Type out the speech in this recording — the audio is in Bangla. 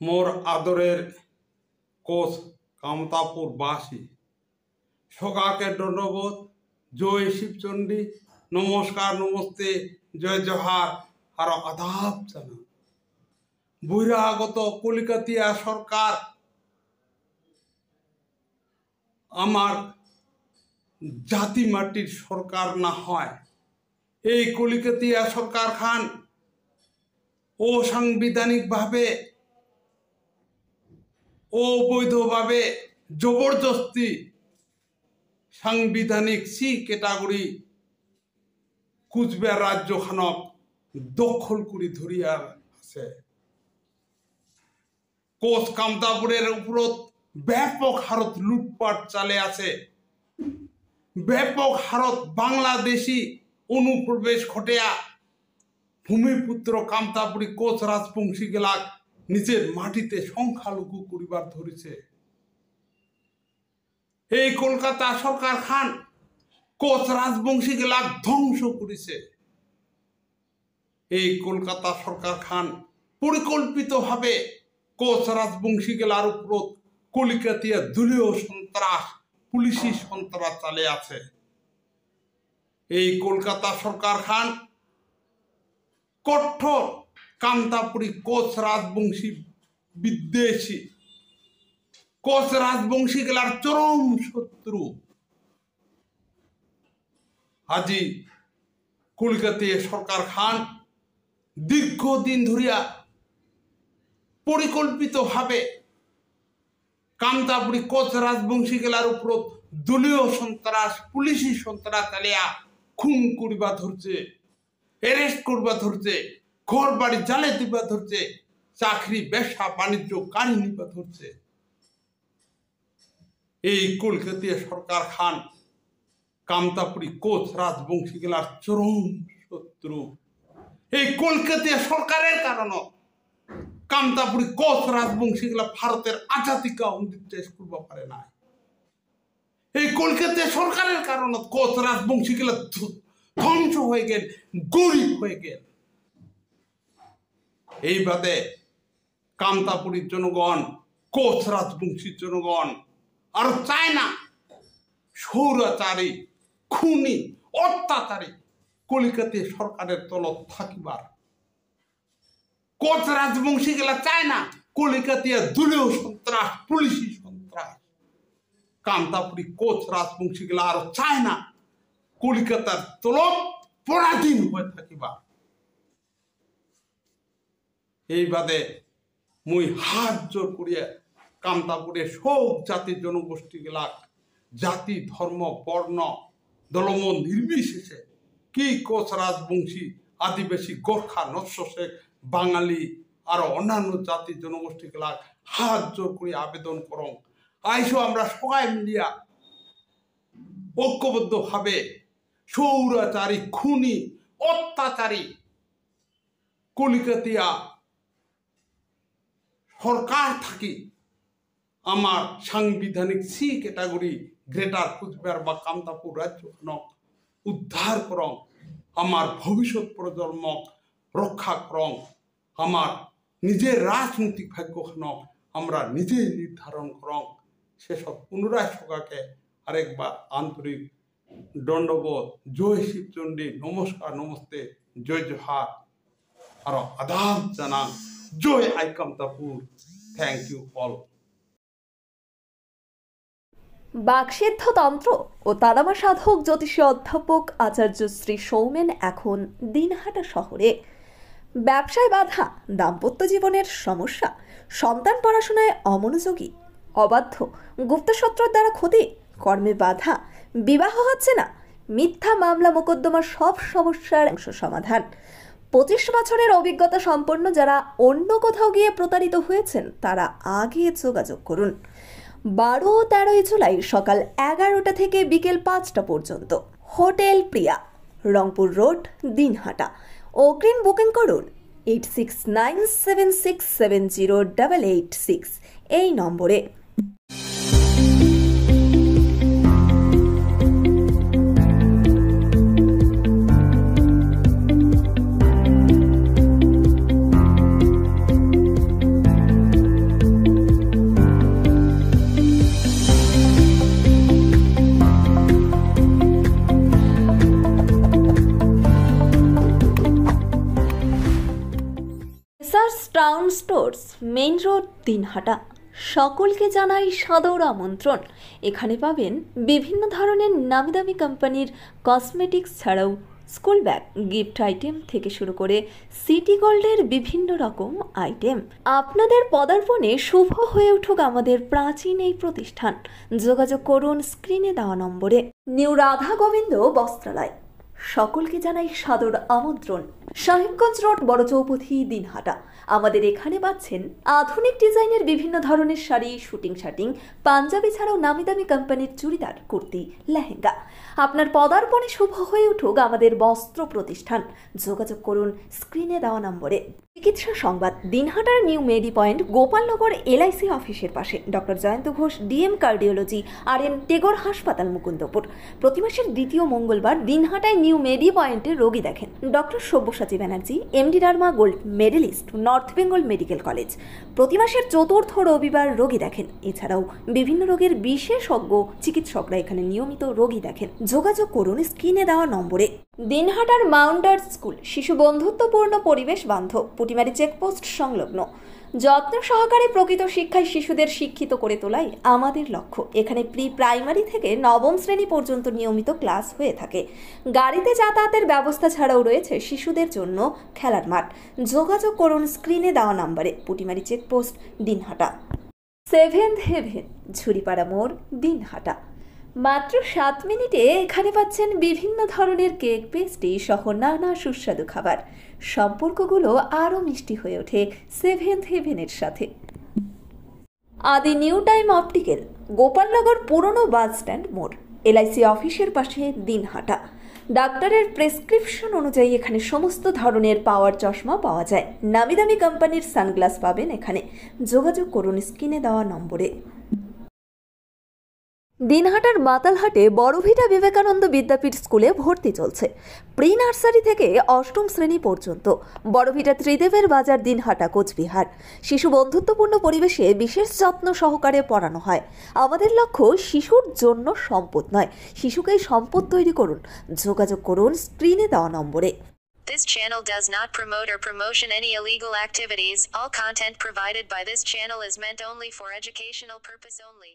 মোর আদরের কোচ কামতাপুরবাসী সগাকে দণ্ডবোধ, জয় শিবচণ্ডী, নমস্কার নমস্তে, জয় জহার আর আদাব জানা। বহিরাগত কলিকাতিয়া সরকার আমার জাতি মাটির সরকার না হয়, এই কলিকাতিয়া সরকার খান অসাংবিধানিকভাবে অবৈধভাবে জবরদস্তি সাংবিধানিক সি ক্যাটাগরি কুচবিহার রাজ্যখানক দখল করে ধরিয়ার আছে। কোচ কামতাপুরের উপরত ব্যাপক হারত লুটপাট চালে আছে, ব্যাপক হারত বাংলাদেশি অনুপ্রবেশ ঘটিয়া ভূমিপুত্র কামতাপুরী কোচ রাজবংশী গেলাক নিজের মাটিতে সংখ্যালঘু করিবার ধরেছে। এই কলকাতা সরকার খান কোচ রাজবংশী গেলাক ধ্বংস করেছে। এই কলকাতা সরকার খান পরিকল্পিতভাবে কোচ রাজবংশী গেলার উপর কলিকাতিয়া দলীয় সন্ত্রাস, পুলিশি সন্ত্রাস চালে আছে। এই কলকাতা সরকার খান কঠোর কামতাপুরী কোচ রাজবংশী বিদ্বেষী, কোচ রাজবংশী গেলার চরম শত্রু। আজি কলকাতিয়া সরকার খান দীর্ঘদিন ধরিয়া পরিকল্পিতভাবে কামতাপুরী কোচ রাজবংশী গেলার উপর দলীয় সন্ত্রাস, পুলিশি সন্ত্রাস চালিয়া খুন করিবা ধরছে, অ্যারেস্ট করবা ধরছে, ঘর বাড়ি জ্বালে দিবা ধরছে, চাকরি ব্যবসা বাণিজ্য কারি নিবা ধরছে। এই কলকাতিয়া সরকার খান কামতাপুরী কোচ রাজবংশী গেলার চরম শত্রু। এই কলকাতিয়া সরকারের কারণে কামতাপুরী কোচ রাজবংশী গেলা ভারতের আজাদিকা উন্দিত করবা পারে না। এই কলকাতিয়া সরকারের কারণে কোচ রাজবংশী গেলা ধ্বংস হয়ে গেল, গরিব হয়ে গেল। এই বাদে কামতাপুরীর জনগণ, কোচ রাজবংশীর জনগণ আর চায় না সৌরাচারী, খুনি, অত্যাচারী কলিকাতিয়া সরকারের তলত থাকিবার। কোচ রাজবংশী গেলা চায় না কলিকাতিয়া দলীয় সন্ত্রাস, পুলিশি সন্ত্রাস। কামতাপুরী কোচ রাজবংশী গেলা আর চায় না কলিকাতার তলত পরাধীন হয়ে থাকিবা। এই বাদে মুই হাত জোর করিয়া কামতাপুরের সব জাতি জনগোষ্ঠী গেলা, জাতি ধর্ম বর্ণ দলমত নির্বিশেষে, কি কোচ রাজবংশী, আদিবাসী, গোর্খা, নস্য শেখ, বাঙালি আর অন্যান্য জাতি জনগোষ্ঠী গেলা হাত জোর করে আবেদন করং, আইসো আমরা সবাই মিলিয়া ঐক্যবদ্ধ ভাবে সৌরাচারী, খুনি, অত্যাচারী কলিকাতিয়া সরকার থাকি আমার সাংবিধানিক সি ক্যাটাগরি গ্রেটার কুচবিহার বা কামতাপুর রাজ্যখানক উদ্ধার করং, আমার ভবিষ্যৎ প্রজন্মক রক্ষা করং, আমার নিজের রাজনৈতিক ভাগ্যখানক আমরা নিজেই নির্ধারণ করং। সেসব পুনরায় সবাইকে আরেকবার আন্তরিক দণ্ডবোধ, জয় শিবচণ্ডী, নমস্কার নমস্তে, জয় জহার আর আদাব জানান। জয় আই কামতাপুর। Thank you all. বাকসিদ্ধ তন্ত্র ও তারামা সাধক জ্যোতিষী অধ্যাপক আচার্য শ্রী সৌমেন এখন দিনহাটা শহরে। ব্যবসায় বাধা, দাম্পত্য জীবনের সমস্যা, সন্তান পড়াশোনায় অমনোযোগী, অবাধ্য, গুপ্তশত্রুর দ্বারা ক্ষতি, কর্মে বাধা, বিবাহ হচ্ছে না, মিথ্যা মামলা মোকদ্দমার সব সমস্যার সমাধান। 25 বছরের অভিজ্ঞতা সম্পন্ন যারা অন্য কোথাও গিয়ে প্রতারিত হয়েছেন তারা আগে যোগাযোগ করুন। 12 ও 13 জুলাই সকাল 11টা থেকে বিকেল 5টা পর্যন্ত হোটেল প্রিয়া, রংপুর রোড, দিনহাটা। অগ্রিম বুকিং করুন 8697670886 এই নম্বরে। Crown stores, main road, Dinhata. সকলকে জানাই সাদর আমন্ত্রণ। এখানে পাবেন বিভিন্ন ধরনের নামি দামি কোম্পানির কসমেটিক্স ছাড়াও স্কুল ব্যাগ, গিফট আইটেম থেকে শুরু করে সিটি গোল্ডের বিভিন্ন রকম আইটেম। আপনাদের পদার্পণে শুভ হয়ে উঠুক আমাদের প্রাচীন এই প্রতিষ্ঠান। যোগাযোগ করুন স্ক্রিনে দেওয়া নম্বরে। নিউ রাধা গোবিন্দ বস্ত্রালয়, সকলকে জানাই সাদর আমন্ত্রণ। সাহেবগঞ্জ রোড, বড় চৌপথি, দিনহাটা। আমাদের এখানে পাচ্ছেন আধুনিক ডিজাইনের বিভিন্ন ধরনের শাড়ি, শুটিং শার্টিং, পাঞ্জাবি ছাড়াও নামি দামি কোম্পানির চুড়িদার, কুর্তি, লেহেঙ্গা। আপনার পদার্পণে শুভ হয়ে উঠুক আমাদের বস্ত্র প্রতিষ্ঠান। যোগাযোগ করুন স্ক্রিনে দেওয়া নম্বরে। চিকিৎসা সংবাদ, দিনহাটার নিউ মেডি পয়েন্ট, গোপালনগর LIC অফিসের পাশে। Doctor Jayanta Ghosh, DM cardiology, RN, Tagore হাসপাতাল, মুকুন্দপুর। প্রতি মাসের দ্বিতীয় মঙ্গলবার দিনহাটায় নিউ মেডি পয়েন্টে রোগী দেখেন doctor Sabyasachi Banerjee, MD derma gold medalist, north Bengal medical college. প্রতি মাসের চতুর্থ রবিবার রোগী দেখেন। এছাড়াও বিভিন্ন রোগের বিশেষজ্ঞ চিকিৎসকরা এখানে নিয়মিত রোগী দেখেন। যোগাযোগ করুন স্ক্রিনে দেওয়া নম্বরে। দিনহাটার মাউন্টার স্কুল, শিশু বন্ধুত্বপূর্ণ, পরিবেশ বান্ধব, পুটিমারি চেকপোস্ট সংলগ্ন। যত্ন সহকারে প্রকৃত শিক্ষায় শিশুদের শিক্ষিত করে তোলাই আমাদের লক্ষ্য। এখানে প্রাইমারি থেকে নবম শ্রেণী পর্যন্ত নিয়মিত ক্লাস হয়ে থাকে। গাড়িতে যাতায়াতের ব্যবস্থা ছাড়াও রয়েছে শিশুদের জন্য খেলার মাঠ। যোগাযোগ করুন স্ক্রিনে দেওয়া নম্বরে। Putimari checkpost, Dinhata. Seventh heaven, Jhuripara মোড়, দিনহাটা। মাত্র 7 মিনিটে এখানে পাচ্ছেন বিভিন্ন ধরনের কেক, পেস্ট্রি সহ নানা সুস্বাদু খাবার। সম্পর্কগুলো আরও মিষ্টি হয়ে ওঠে সেভেন্থ হেভেনের সাথে। আদি নিউ টাইম অপটিক্যাল, গোপালনগর পুরনো বাস স্ট্যান্ড মোড়, LIC অফিসের পাশে, দিনহাটা। ডাক্তারের প্রেসক্রিপশন অনুযায়ী এখানে সমস্ত ধরনের পাওয়ার চশমা পাওয়া যায়। নামি দামি কোম্পানির সানগ্লাস পাবেন এখানে। যোগাযোগ করুন স্ক্রিনে দেওয়া নম্বরে। দিনহাটার মাতালহাটে বড়ভিটা বিবেকানন্দ বিদ্যাপীঠ স্কুলে ভর্তি চলছে। প্রি নার্সারি থেকে 8ম শ্রেণী পর্যন্ত। বড়ভিটা ত্রিদেবের বাজার, দিনহাটা, কোচবিহার। শিশু বন্ধুত্বপূর্ণ পরিবেশে বিশেষ যত্ন সহকারে পড়ানো হয়। আমাদের লক্ষ্য শিশুর জন্য সম্পদ নয়, শিশুকেই সম্পদ তৈরি করুন। যোগাযোগ করুন স্ক্রিনে দেওয়া নম্বরে। This channel does not promote or promotion any illegal activities. All content provided by this channel is meant only for educational purpose only.